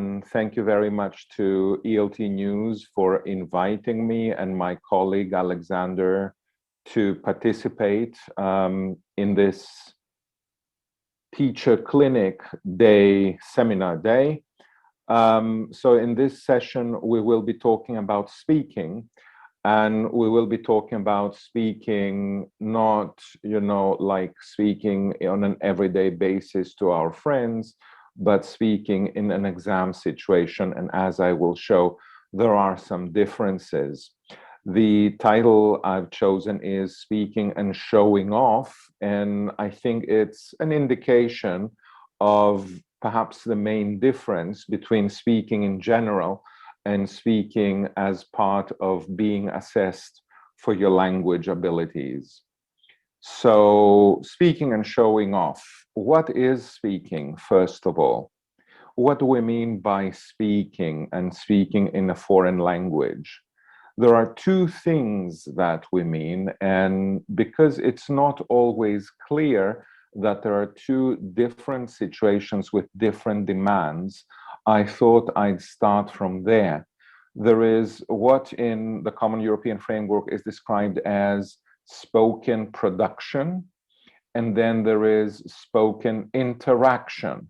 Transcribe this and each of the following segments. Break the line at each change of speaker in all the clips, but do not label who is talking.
and thank you very much to ELT News for inviting me and my colleague Alexander to participate in this teacher clinic day, seminar day. So in this session, we will be talking about speaking, and we will be talking about speaking, not, like speaking on an everyday basis to our friends, but speaking in an exam situation. And as I will show, there are some differences. The title I've chosen is Speaking and Showing Off, and I think it's an indication of perhaps the main difference between speaking in general and speaking as part of being assessed for your language abilities. So, speaking and showing off. What is speaking, first of all? What do we mean by speaking and speaking in a foreign language? There are two things that we mean, and because it's not always clear that there are two different situations with different demands, I thought I'd start from there. There is what in the Common European Framework is described as spoken production, and then there is spoken interaction.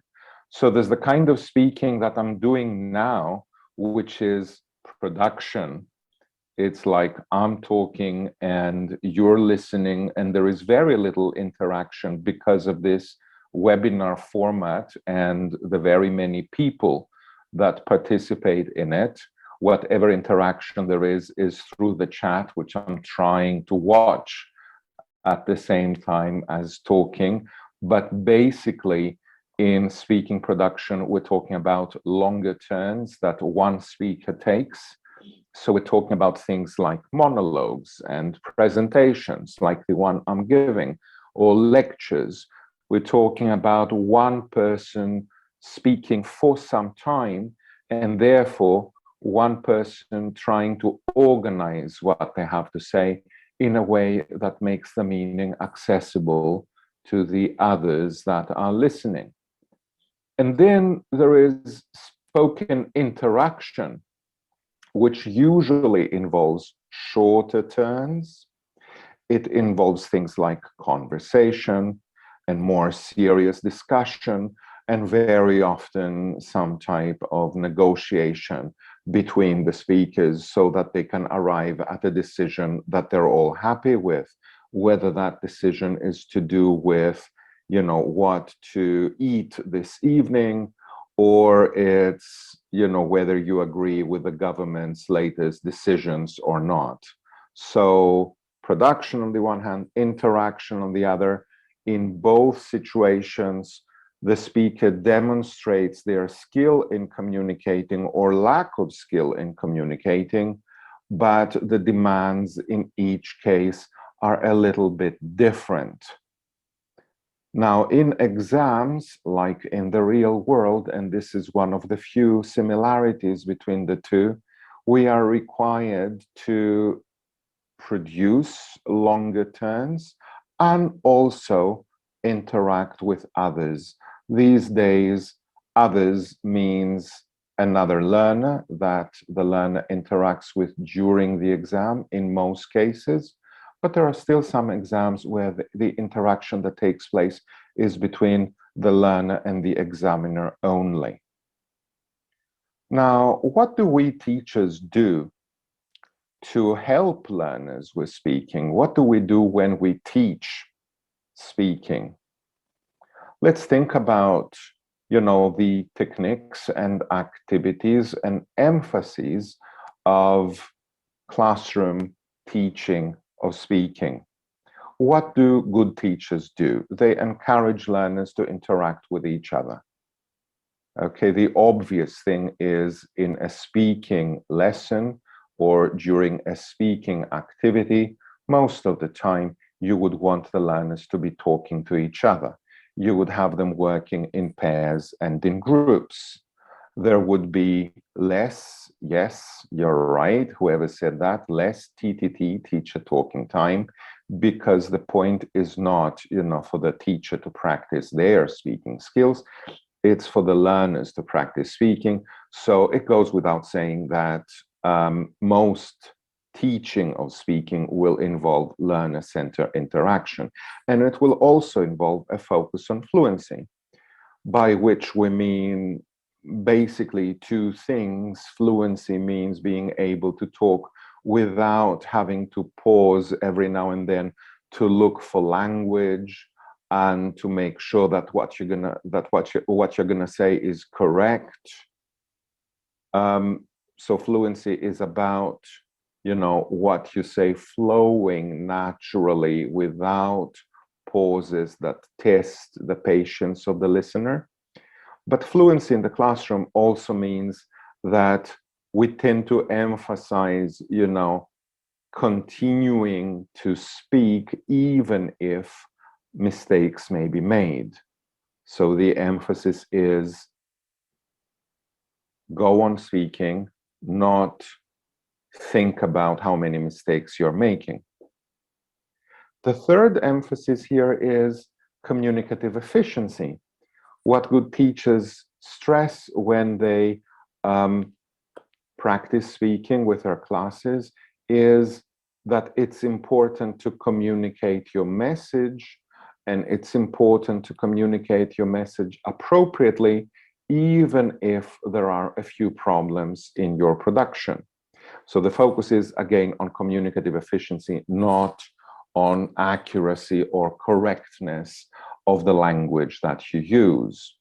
So there's the kind of speaking that I'm doing now, which is production. It's like I'm talking and you're listening, and there is very little interaction because of this webinar format and the very many people that participate in it. Whatever interaction there is through the chat, which I'm trying to watch at the same time as talking. But basically, in speaking production, we're talking about longer turns that one speaker takes. So we're talking about things like monologues and presentations, like the one I'm giving, or lectures. We're talking about one person speaking for some time, and therefore one person trying to organize what they have to say in a way that makes the meaning accessible to the others that are listening. And then there is spoken interaction, which usually involves shorter turns. It involves things like conversation and more serious discussion, and very often some type of negotiation between the speakers so that they can arrive at a decision that they're all happy with, whether that decision is to do with, what to eat this evening, or it's, whether you agree with the government's latest decisions or not. So production on the one hand, interaction on the other. In both situations, the speaker demonstrates their skill in communicating or lack of skill in communicating, but the demands in each case are a little bit different. Now, in exams, like in the real world, and this is one of the few similarities between the two, we are required to produce longer turns and also interact with others. These days, others means another learner that the learner interacts with during the exam in most cases. But there are still some exams where the interaction that takes place is between the learner and the examiner only. Now, what do we teachers do to help learners with speaking? What do we do when we teach speaking? Let's think about, the techniques and activities and emphases of classroom teaching of speaking. What do good teachers do? They encourage learners to interact with each other. Okay, the obvious thing is in a speaking lesson or during a speaking activity, most of the time you would want the learners to be talking to each other. You would have them working in pairs and in groups. There would be less, yes, you're right, whoever said that, less TTT, teacher talking time, because the point is not, for the teacher to practice their speaking skills. it's for the learners to practice speaking. So it goes without saying that most teaching of speaking will involve learner-centered interaction. And it will also involve a focus on fluency, by which we mean basically two things. Fluency means being able to talk without having to pause every now and then to look for language and to make sure that what you're gonna say is correct. So fluency is about, you know, what you say flowing naturally without pauses that test the patience of the listener. But fluency in the classroom also means that we tend to emphasize, you know, continuing to speak even if mistakes may be made. So the emphasis is go on speaking, not think about how many mistakes you're making. The third emphasis here is communicative efficiency. What good teachers stress when they practice speaking with their classes is that it's important to communicate your message, and it's important to communicate your message appropriately, even if there are a few problems in your production. So the focus is, again, on communicative efficiency, not on accuracy or correctness of the language that you use.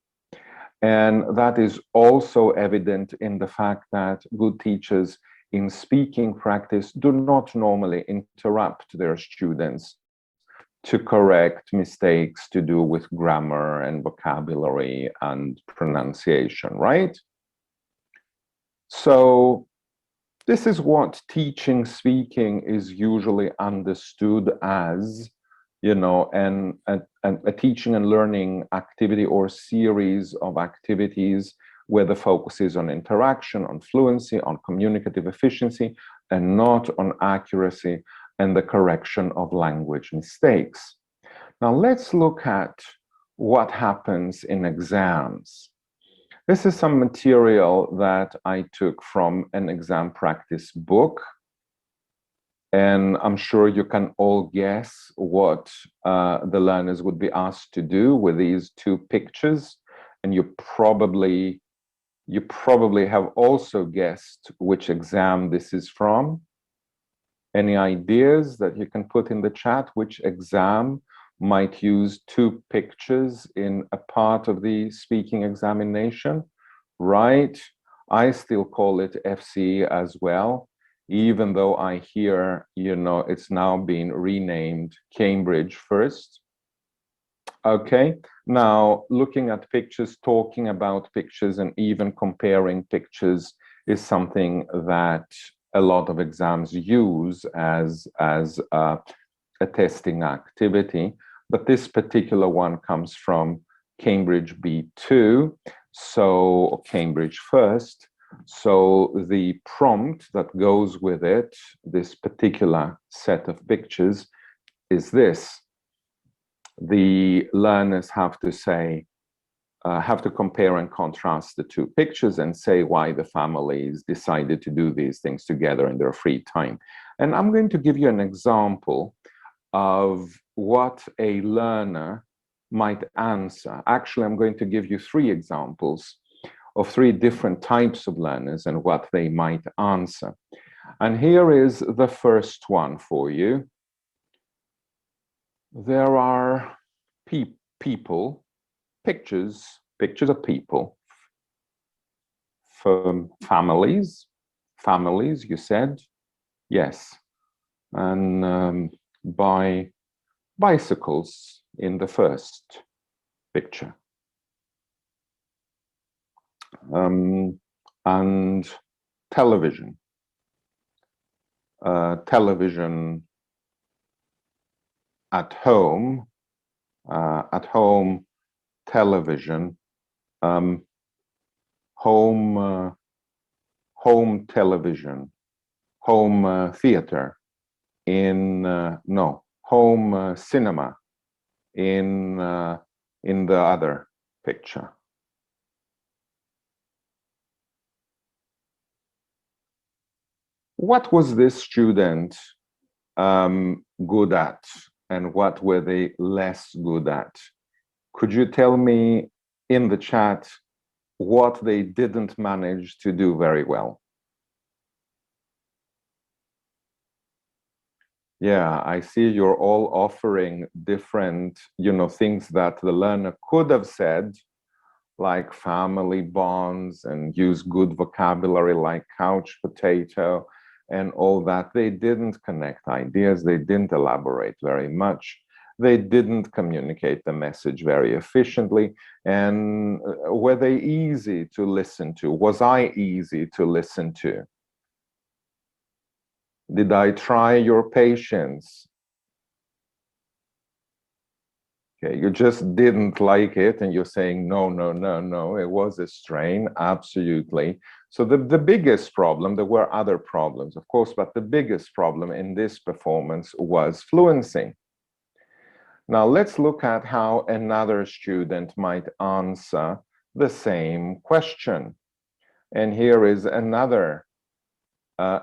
And that is also evident in the fact that good teachers in speaking practice do not normally interrupt their students to correct mistakes to do with grammar and vocabulary and pronunciation, right? So this is what teaching speaking is usually understood as, you know, a teaching and learning activity or series of activities where the focus is on interaction, on fluency, on communicative efficiency, and not on accuracy and the correction of language mistakes. Now let's look at what happens in exams. This is some material that I took from an exam practice book. And I'm sure you can all guess what the learners would be asked to do with these two pictures. And you probably have also guessed which exam this is from. Any ideas that you can put in the chat? Which exam might use two pictures in a part of the speaking examination? Right? I still call it FCE as well, even though I hear, you know, it's now been renamed Cambridge first. Okay, now looking at pictures, talking about pictures, and even comparing pictures is something that a lot of exams use as a testing activity. But this particular one comes from Cambridge B2, so Cambridge first. So the prompt that goes with it, this particular set of pictures, is this. The learners have to say, have to compare and contrast the two pictures and say why the families decided to do these things together in their free time. And I'm going to give you an example of what a learner might answer. Actually, I'm going to give you three examples of three different types of learners and what they might answer. And here is the first one for you. There are people, pictures of people, from families, you said, yes, and by bicycles in the first picture, and television, television at home, television, home television, home theater, in no, home cinema in the other picture. What was this student good at, and what were they less good at? Could you tell me in the chat what they didn't manage to do very well? Yeah, I see you're all offering different, things that the learner could have said, like family bonds, and use good vocabulary like couch potato and all that. They didn't connect ideas, they didn't elaborate very much, they didn't communicate the message very efficiently. And were they easy to listen to? Was I easy to listen to? Did I try your patience? Okay, you just didn't like it and you're saying, no, no, no, no, it was a strain, absolutely. So the biggest problem, there were other problems, of course, but the biggest problem in this performance was fluency. Now let's look at how another student might answer the same question. And here is another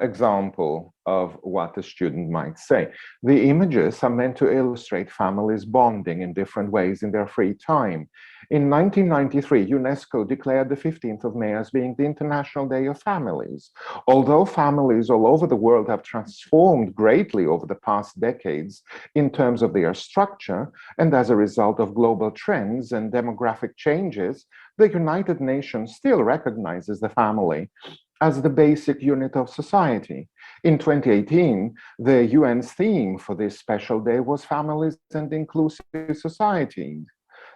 example of what a student might say. The images are meant to illustrate families bonding in different ways in their free time. In 1993, UNESCO declared the 15th of May as being the International Day of Families. Although families all over the world have transformed greatly over the past decades in terms of their structure, and as a result of global trends and demographic changes, the United Nations still recognizes the family as the basic unit of society. In 2018, the UN's theme for this special day was Families and Inclusive Societies.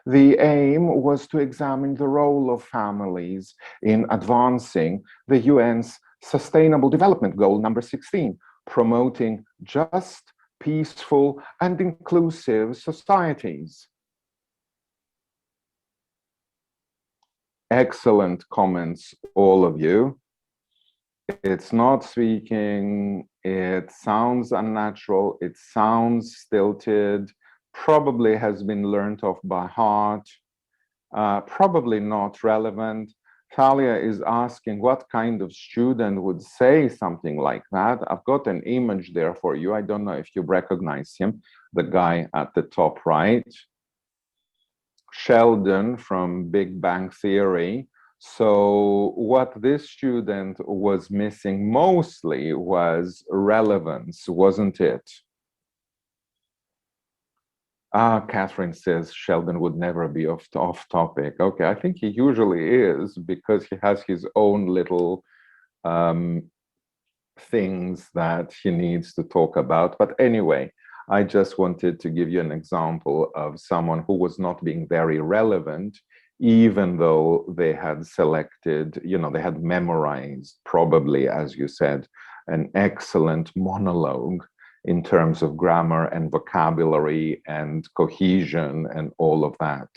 The aim was to examine the role of families in advancing the UN's Sustainable Development Goal number 16, promoting just, peaceful, and inclusive societies. Excellent comments, all of you. It's not speaking, it sounds unnatural, it sounds stilted, probably has been learned off by heart, probably not relevant. Thalia is asking what kind of student would say something like that. I've got an image there for you. I don't know if you recognize him, the guy at the top right. Sheldon from Big Bang Theory. So what this student was missing mostly was relevance, wasn't it? Catherine says Sheldon would never be off topic. Okay, I think he usually is, because he has his own little things that he needs to talk about. But anyway, I just wanted to give you an example of someone who was not being very relevant, even though they had selected, they had memorized, probably, as you said, an excellent monologue in terms of grammar and vocabulary and cohesion and all of that.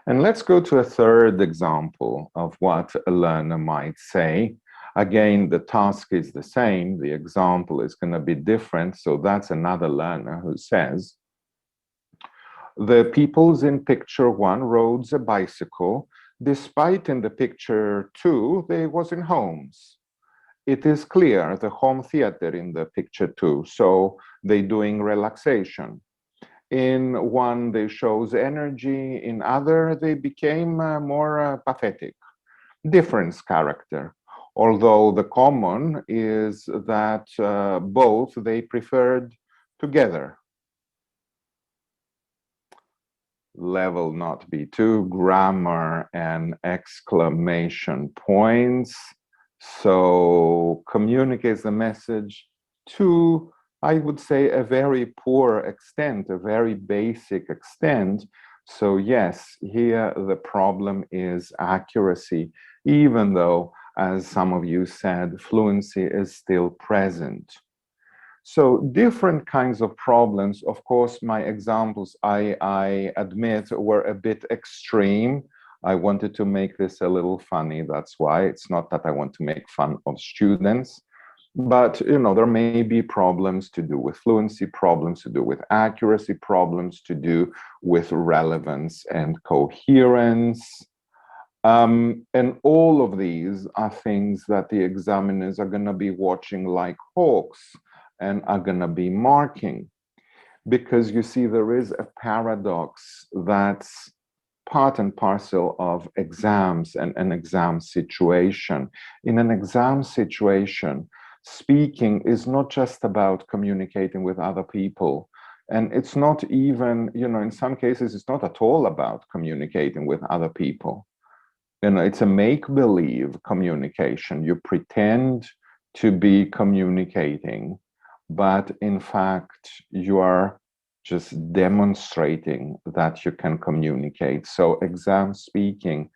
And let's go to a third example of what a learner might say. Again, the task is the same, the example is going to be different. So that's another learner who says, the peoples in picture 1 rode a bicycle, despite in the picture 2, they was in homes. It is clear the home theater in the picture 2, so they doing relaxation. In one, they shows energy, in other, they became more pathetic. Difference character, although the common is that both they preferred together. Level not B2, grammar and exclamation points. So communicates the message to, I would say, a very poor extent, a very basic extent. So yes, here the problem is accuracy, even though, as some of you said, fluency is still present. So different kinds of problems. Of course, my examples, I admit, were a bit extreme. I wanted to make this a little funny. That's why. It's not that I want to make fun of students. But, there may be problems to do with fluency, problems to do with accuracy, problems to do with relevance and coherence. And all of these are things that the examiners are going to be watching like hawks and are going to be marking. Because you see, there is a paradox that's part and parcel of exams and an exam situation. In an exam situation, speaking is not just about communicating with other people. And it's not even, in some cases, it's not at all about communicating with other people. It's a make-believe communication. You pretend to be communicating, but in fact, you are just demonstrating that you can communicate. So exam speaking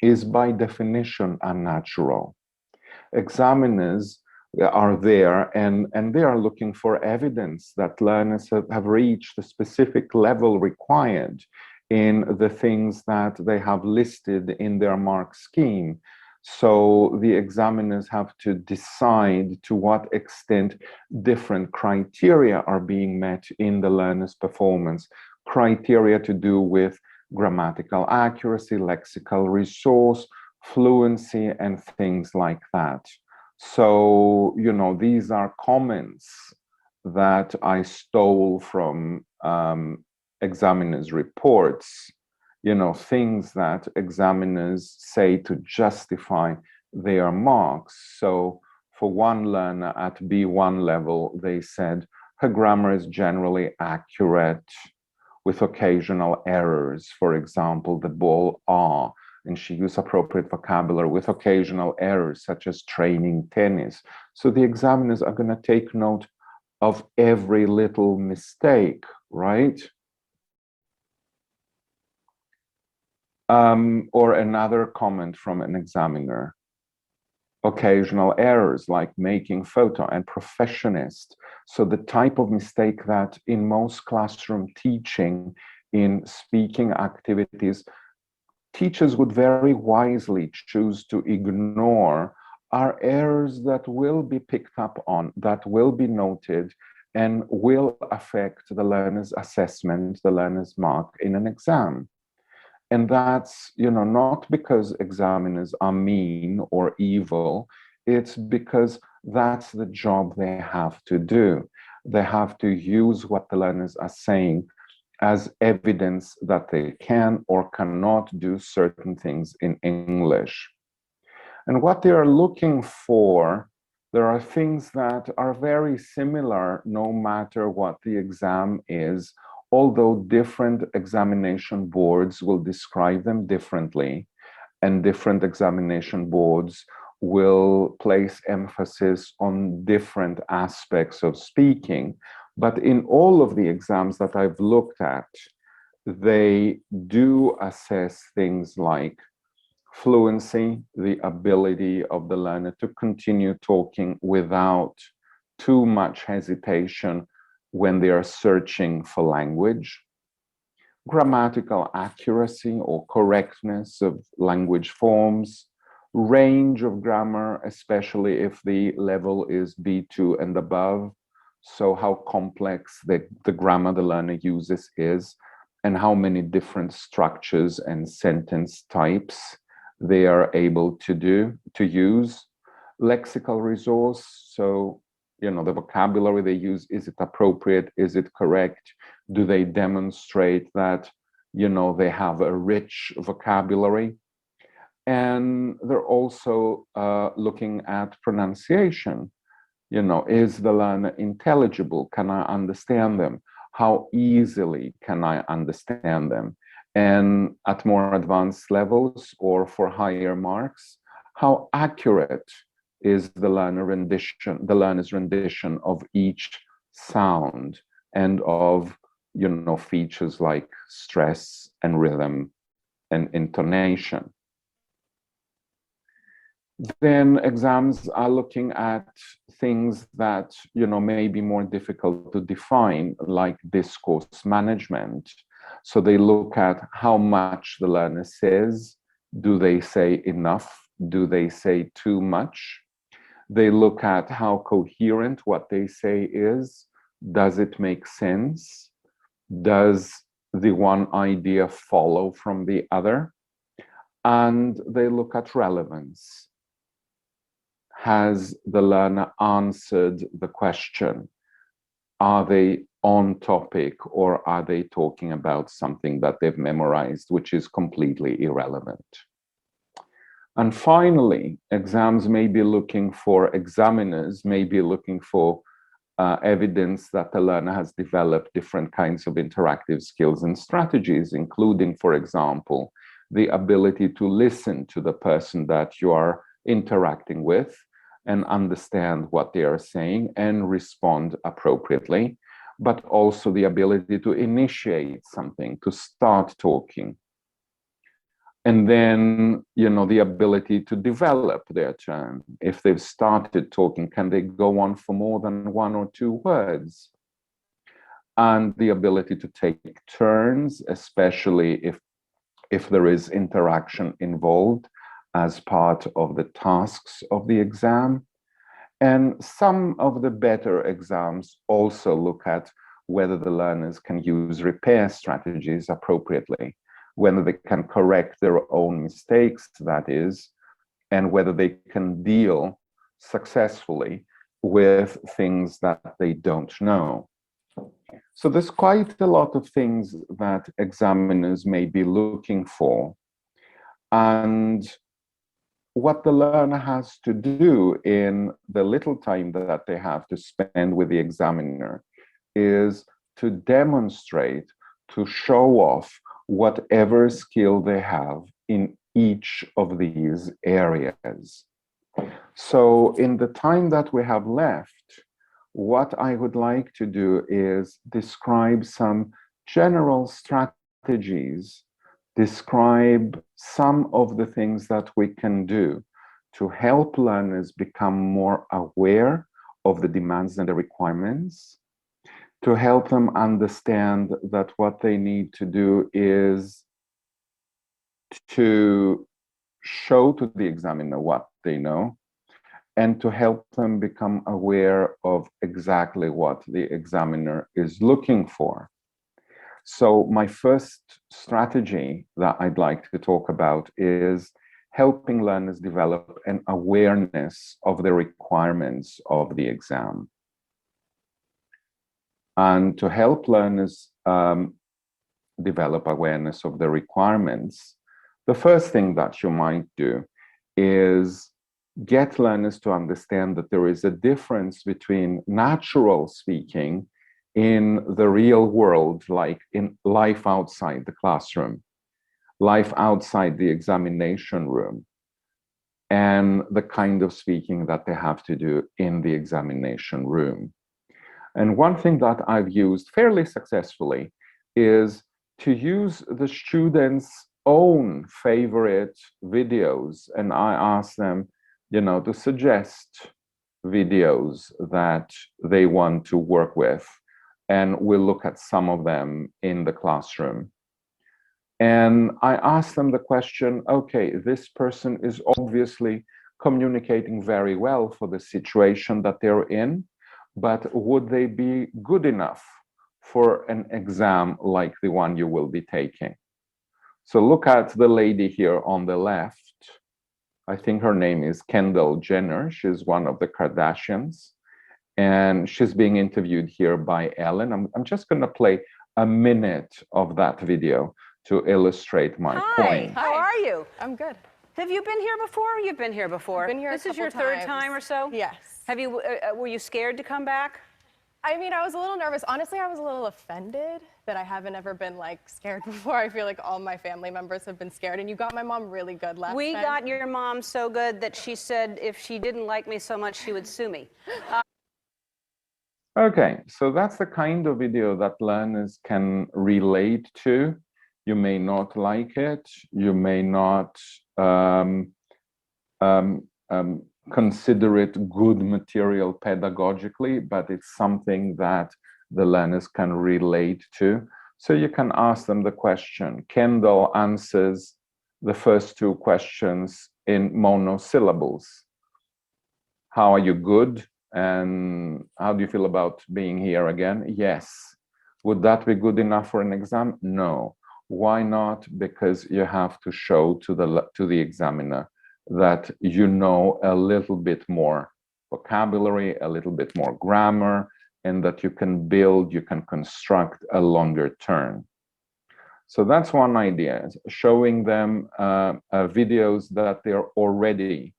is by definition unnatural. Examiners are there and they are looking for evidence that learners have reached the specific level required in the things that they have listed in their mark scheme. So the examiners have to decide to what extent different criteria are being met in the learner's performance. Criteria to do with grammatical accuracy, lexical resource, fluency, and things like that. So, these are comments that I stole from examiners' reports, things that examiners say to justify their marks. So for one learner at B1 level, they said, her grammar is generally accurate with occasional errors. For example, the ball R, and she used appropriate vocabulary with occasional errors, such as training tennis. So the examiners are going to take note of every little mistake, right? Or another comment from an examiner. Occasional errors like making photo and professionist. So the type of mistake that in most classroom teaching in speaking activities, teachers would very wisely choose to ignore are errors that will be picked up on, that will be noted, and will affect the learner's assessment, the learner's mark in an exam. And that's, not because examiners are mean or evil, it's because that's the job they have to do. They have to use what the learners are saying as evidence that they can or cannot do certain things in English. And what they are looking for, there are things that are very similar no matter what the exam is, although different examination boards will describe them differently, and different examination boards will place emphasis on different aspects of speaking. But in all of the exams that I've looked at, they do assess things like fluency, the ability of the learner to continue talking without too much hesitation when they are searching for language, grammatical accuracy or correctness of language forms, range of grammar, especially if the level is B2 and above. So how complex the grammar the learner uses is, and how many different structures and sentence types they are able to use. Lexical resource, so the vocabulary they use, is it appropriate? Is it correct? Do they demonstrate that, they have a rich vocabulary? And they're also looking at pronunciation. Is the learner intelligible? Can I understand them? How easily can I understand them? And at more advanced levels or for higher marks, how accurate is the learner's rendition of each sound and of features like stress and rhythm and intonation. Then exams are looking at things that may be more difficult to define, like discourse management. So they look at how much the learner says. Do they say enough? Do they say too much? They look at how coherent what they say is. Does it make sense? Does the one idea follow from the other? and they look at relevance. Has the learner answered the question? Are they on topic, or are they talking about something that they've memorized, which is completely irrelevant? And finally, examiners may be looking for evidence that the learner has developed different kinds of interactive skills and strategies, including, for example, the ability to listen to the person that you are interacting with and understand what they are saying and respond appropriately, but also the ability to initiate something, to start talking. And then, the ability to develop their turn. If they've started talking, can they go on for more than one or two words? And the ability to take turns, especially if there is interaction involved as part of the tasks of the exam. And some of the better exams also look at whether the learners can use repair strategies appropriately, whether they can correct their own mistakes, that is, and whether they can deal successfully with things that they don't know. So there's quite a lot of things that examiners may be looking for. And what the learner has to do in the little time that they have to spend with the examiner is to demonstrate, to show off whatever skill they have in each of these areas. So in the time that we have left, what I would like to do is describe some general strategies, describe some of the things that we can do to help learners become more aware of the demands and the requirements, to help them understand that what they need to do is to show to the examiner what they know, and to help them become aware of exactly what the examiner is looking for. So my first strategy that I'd like to talk about is helping learners develop an awareness of the requirements of the exam. And to help learners develop awareness of the requirements, the first thing that you might do is get learners to understand that there is a difference between natural speaking in the real world, like in life outside the classroom, life outside the examination room, and the kind of speaking that they have to do in the examination room. And one thing that I've used fairly successfully is to use the students' own favorite videos. And I ask them, to suggest videos that they want to work with. And we'll look at some of them in the classroom. And I ask them the question, okay, this person is obviously communicating very well for the situation that they're in, but would they be good enough for an exam like the one you will be taking? So look at the lady here on the left. I think her name is Kendall Jenner. She's one of the Kardashians. And she's being interviewed here by Ellen. I'm just going to play a minute of that video to illustrate my point.
Hi, how are you?
I'm good.
Have you been here before? You've been here before.
I've been here
This
a
is your
couple
third time or so?
Yes.
Have you? Were you scared to come back?
I mean, I was a little nervous. Honestly, I was a little offended that I haven't ever been scared before. I feel like all my family members have been scared, and you got my mom really good last time.
We got your mom so good that she said if she didn't like me so much, she would sue me.
Okay, so that's the kind of video that learners can relate to. You may not like it. You may not consider it good material pedagogically, but it's something that the learners can relate to. So you can ask them the question. Kendall answers the first two questions in monosyllables. How are you? Good. And how do you feel about being here again? Yes. Would that be good enough for an exam? No. Why not? Because you have to show to the examiner that you know a little bit more vocabulary, a little bit more grammar, and that you can build, you can construct a longer term. So that's one idea, showing them videos that they're already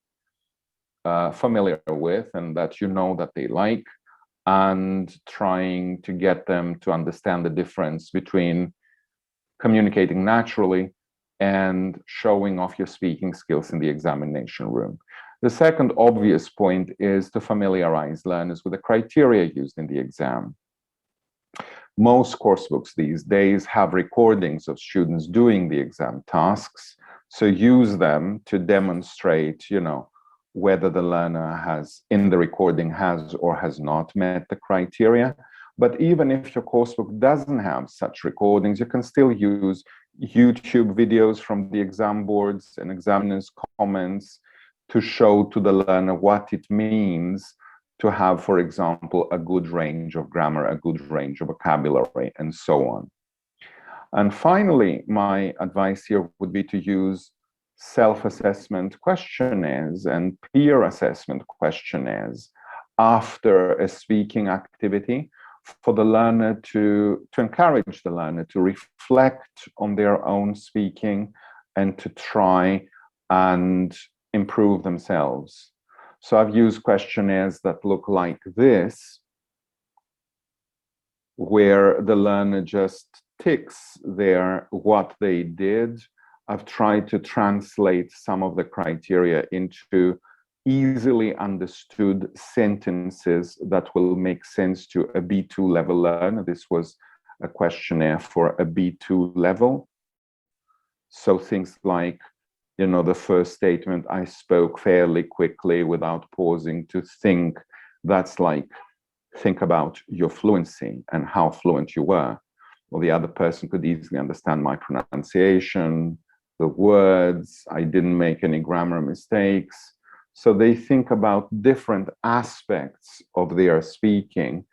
familiar with and that you know that they like, and trying to get them to understand the difference between communicating naturally and showing off your speaking skills in the examination room. The second obvious point is to familiarize learners with the criteria used in the exam. Most coursebooks these days have recordings of students doing the exam tasks, so use them to demonstrate, whether the learner has, in the recording, has or has not met the criteria. But even if your coursebook doesn't have such recordings, you can still use YouTube videos from the exam boards and examiners' comments to show to the learner what it means to have, for example, a good range of grammar, a good range of vocabulary, and so on. And finally, my advice here would be to use self-assessment questionnaires and peer assessment questionnaires after a speaking activity for the learner to encourage the learner to reflect on their own speaking and to try and improve themselves. So I've used questionnaires that look like this, where the learner just ticks there what they did. I've tried to translate some of the criteria into easily understood sentences that will make sense to a B2 level learner. This was a questionnaire for a B2 level. So things like, the first statement, I spoke fairly quickly without pausing to think. That's like, think about your fluency and how fluent you were. Well, the other person could easily understand my pronunciation, the words, I didn't make any grammar mistakes. So they think about different aspects of their speaking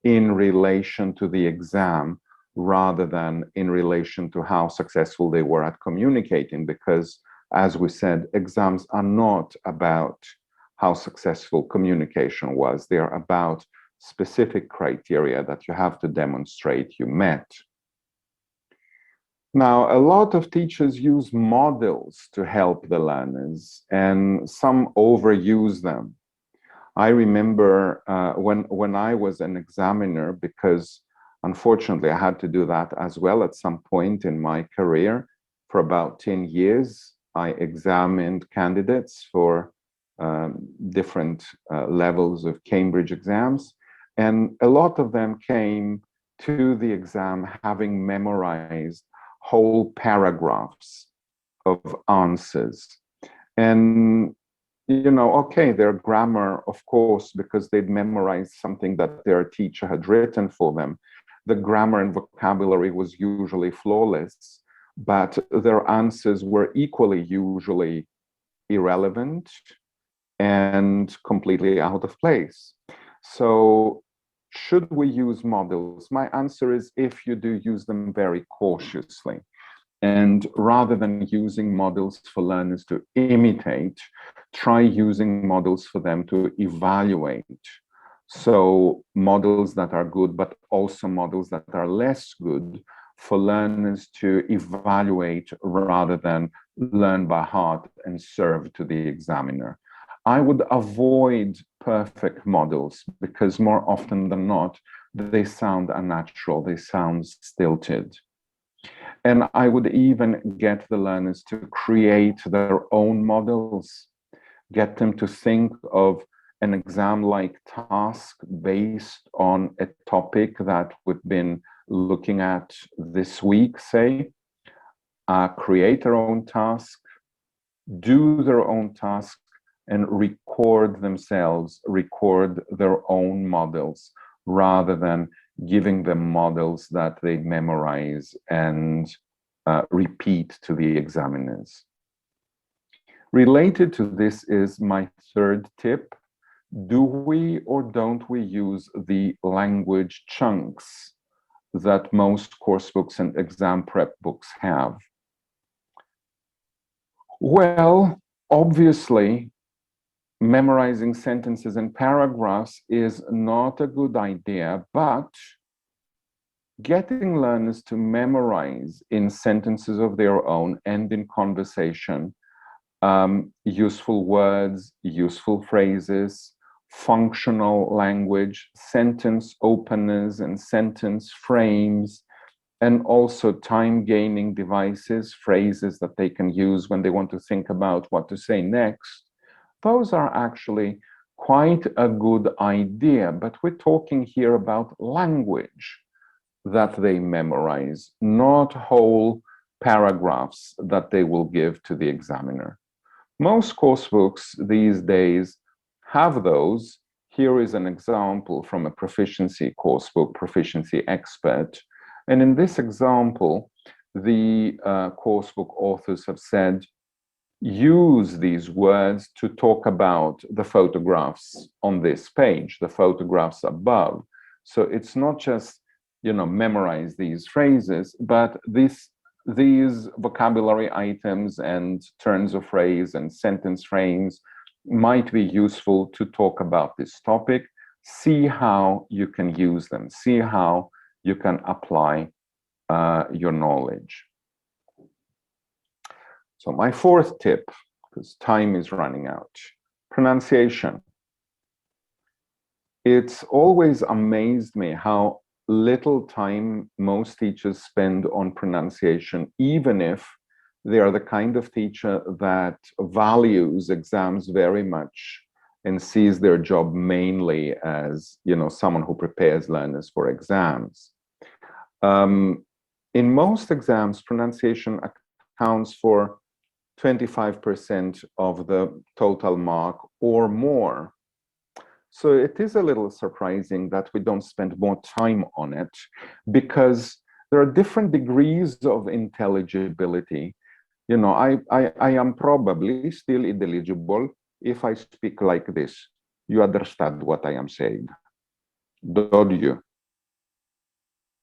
in relation to the exam, rather than in relation to how successful they were at communicating, because as we said, exams are not about how successful communication was. They are about specific criteria that you have to demonstrate you met. Now, a lot of teachers use models to help the learners, and some overuse them. I remember when I was an examiner, because unfortunately I had to do that as well at some point in my career. For about 10 years, I examined candidates for different levels of Cambridge exams, and a lot of them came to the exam having memorized whole paragraphs of answers. And, okay, their grammar, of course, because they'd memorized something that their teacher had written for them, the grammar and vocabulary was usually flawless, but their answers were equally usually irrelevant and completely out of place. So should we use models? My answer is, if you do, use them very cautiously. And rather than using models for learners to imitate, try using models for them to evaluate. So models that are good, but also models that are less good, for learners to evaluate rather than learn by heart and serve to the examiner. I would avoid perfect models, because more often than not, they sound unnatural, they sound stilted. And I would even get the learners to create their own models, get them to think of an exam-like task based on a topic that we've been looking at this week, say, create their own task, do their own task, and record themselves, record their own models, rather than giving them models that they memorize and repeat to the examiners. Related to this is my third tip. Do we or don't we use the language chunks that most course books and exam prep books have? Well, obviously, memorizing sentences and paragraphs is not a good idea, but getting learners to memorize in sentences of their own and in conversation useful words, useful phrases, functional language, sentence openers and sentence frames, and also time-gaining devices, phrases that they can use when they want to think about what to say next. Those are actually quite a good idea, but we're talking here about language that they memorize, not whole paragraphs that they will give to the examiner. Most coursebooks these days have those. Here is an example from a proficiency coursebook, Proficiency Expert. And in this example, the coursebook authors have said, use these words to talk about the photographs on this page, the photographs above. So it's not just, memorize these phrases, but these vocabulary items and turns of phrase and sentence frames might be useful to talk about this topic. See how you can use them. See how you can apply your knowledge. So my fourth tip, because time is running out, pronunciation. It's always amazed me how little time most teachers spend on pronunciation, even if they are the kind of teacher that values exams very much and sees their job mainly as, someone who prepares learners for exams. In most exams, pronunciation accounts for 25% of the total mark or more. So it is a little surprising that we don't spend more time on it, because there are different degrees of intelligibility. I am probably still intelligible if I speak like this. You understand what I am saying, don't you?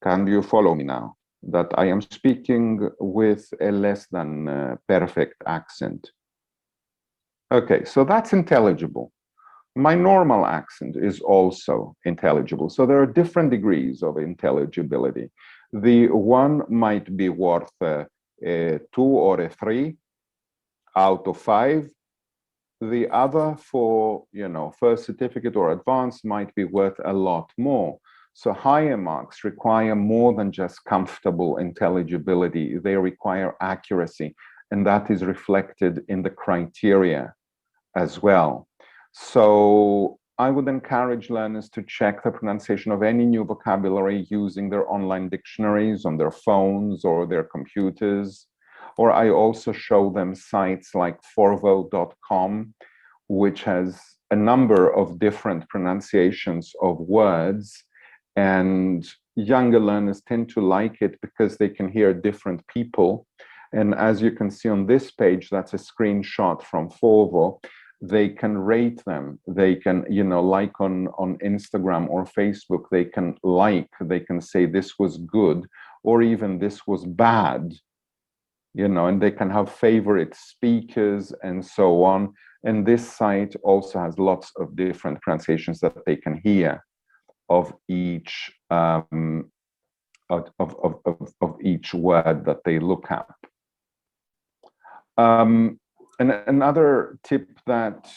Can you follow me now? That I am speaking with a less than perfect accent. Okay, so that's intelligible. My normal accent is also intelligible. So there are different degrees of intelligibility. The one might be worth a 2 or a 3 out of 5. The other, for first certificate or advanced, might be worth a lot more. So higher marks require more than just comfortable intelligibility. They require accuracy, and that is reflected in the criteria as well. So I would encourage learners to check the pronunciation of any new vocabulary using their online dictionaries on their phones or their computers. Or I also show them sites like forvo.com, which has a number of different pronunciations of words. And younger learners tend to like it because they can hear different people. And as you can see on this page, that's a screenshot from Forvo. They can rate them. They can, like on Instagram or Facebook, they can say this was good, or even this was bad, and they can have favorite speakers and so on. And this site also has lots of different pronunciations that they can hear of each of each word that they look at. And another tip that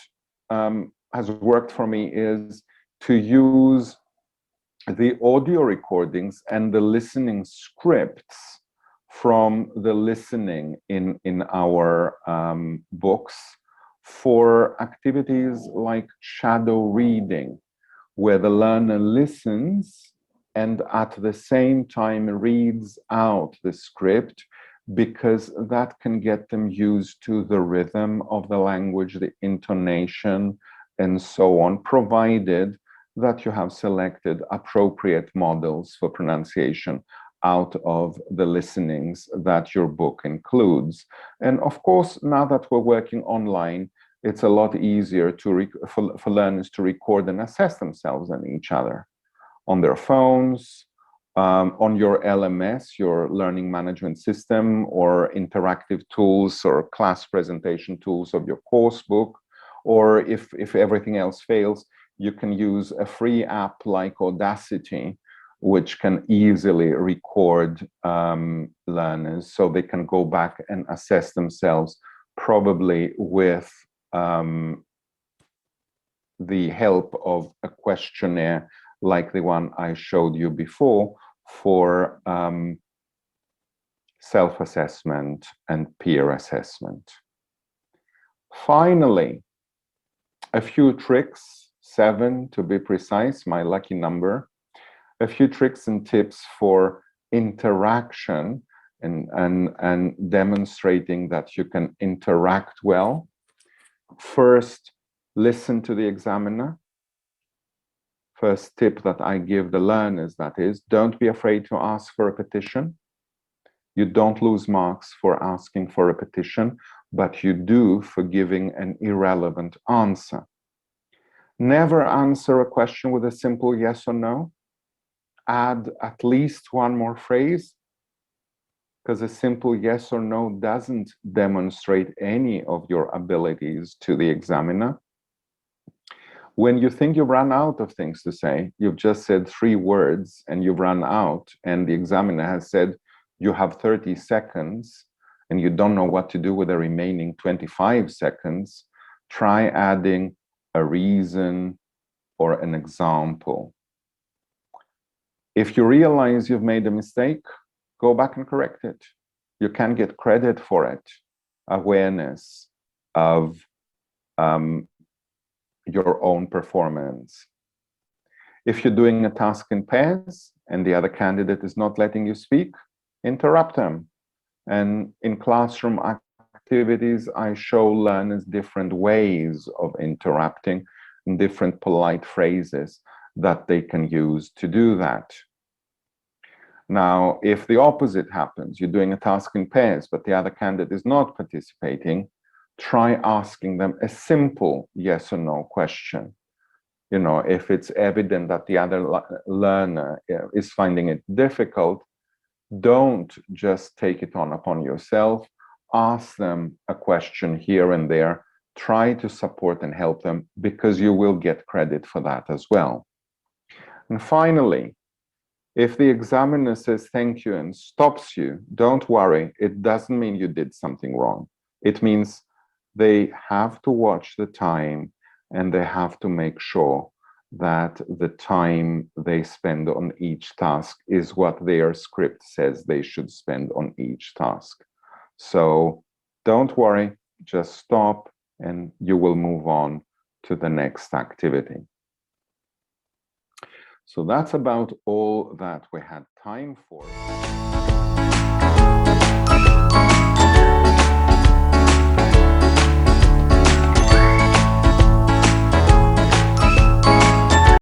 has worked for me is to use the audio recordings and the listening scripts from the listening in our books for activities like shadow reading, where the learner listens and at the same time reads out the script, because that can get them used to the rhythm of the language, the intonation, and so on, provided that you have selected appropriate models for pronunciation out of the listenings that your book includes. And of course, now that we're working online, it's a lot easier for learners to record and assess themselves and each other on their phones, on your LMS, your learning management system, or interactive tools or class presentation tools of your course book, or if everything else fails, you can use a free app like Audacity, which can easily record learners so they can go back and assess themselves, probably with the help of a questionnaire like the one I showed you before for self-assessment and peer assessment. Finally, a few tricks, 7 to be precise, my lucky number, a few tricks and tips for interaction and demonstrating that you can interact well. First, listen to the examiner. First tip that I give the learners, that is, don't be afraid to ask for repetition. You don't lose marks for asking for repetition, but you do for giving an irrelevant answer. Never answer a question with a simple yes or no. Add at least one more phrase, because a simple yes or no doesn't demonstrate any of your abilities to the examiner. When you think you've run out of things to say, you've just said 3 words and you've run out, and the examiner has said you have 30 seconds and you don't know what to do with the remaining 25 seconds, try adding a reason or an example. If you realize you've made a mistake, go back and correct it. You can get credit for it. Awareness of your own performance. If you're doing a task in pairs and the other candidate is not letting you speak, interrupt them. And in classroom activities, I show learners different ways of interrupting and different polite phrases that they can use to do that. Now, if the opposite happens, you're doing a task in pairs, but the other candidate is not participating, try asking them a simple yes or no question. You know, if it's evident that the other learner is finding it difficult, don't just take it on upon yourself. Ask them a question here and there. Try to support and help them, because you will get credit for that as well. And finally, if the examiner says thank you and stops you, don't worry. It doesn't mean you did something wrong. It means they have to watch the time and they have to make sure that the time they spend on each task is what their script says they should spend on each task. So don't worry, just stop and you will move on to the next activity. So that's about all that we had time for.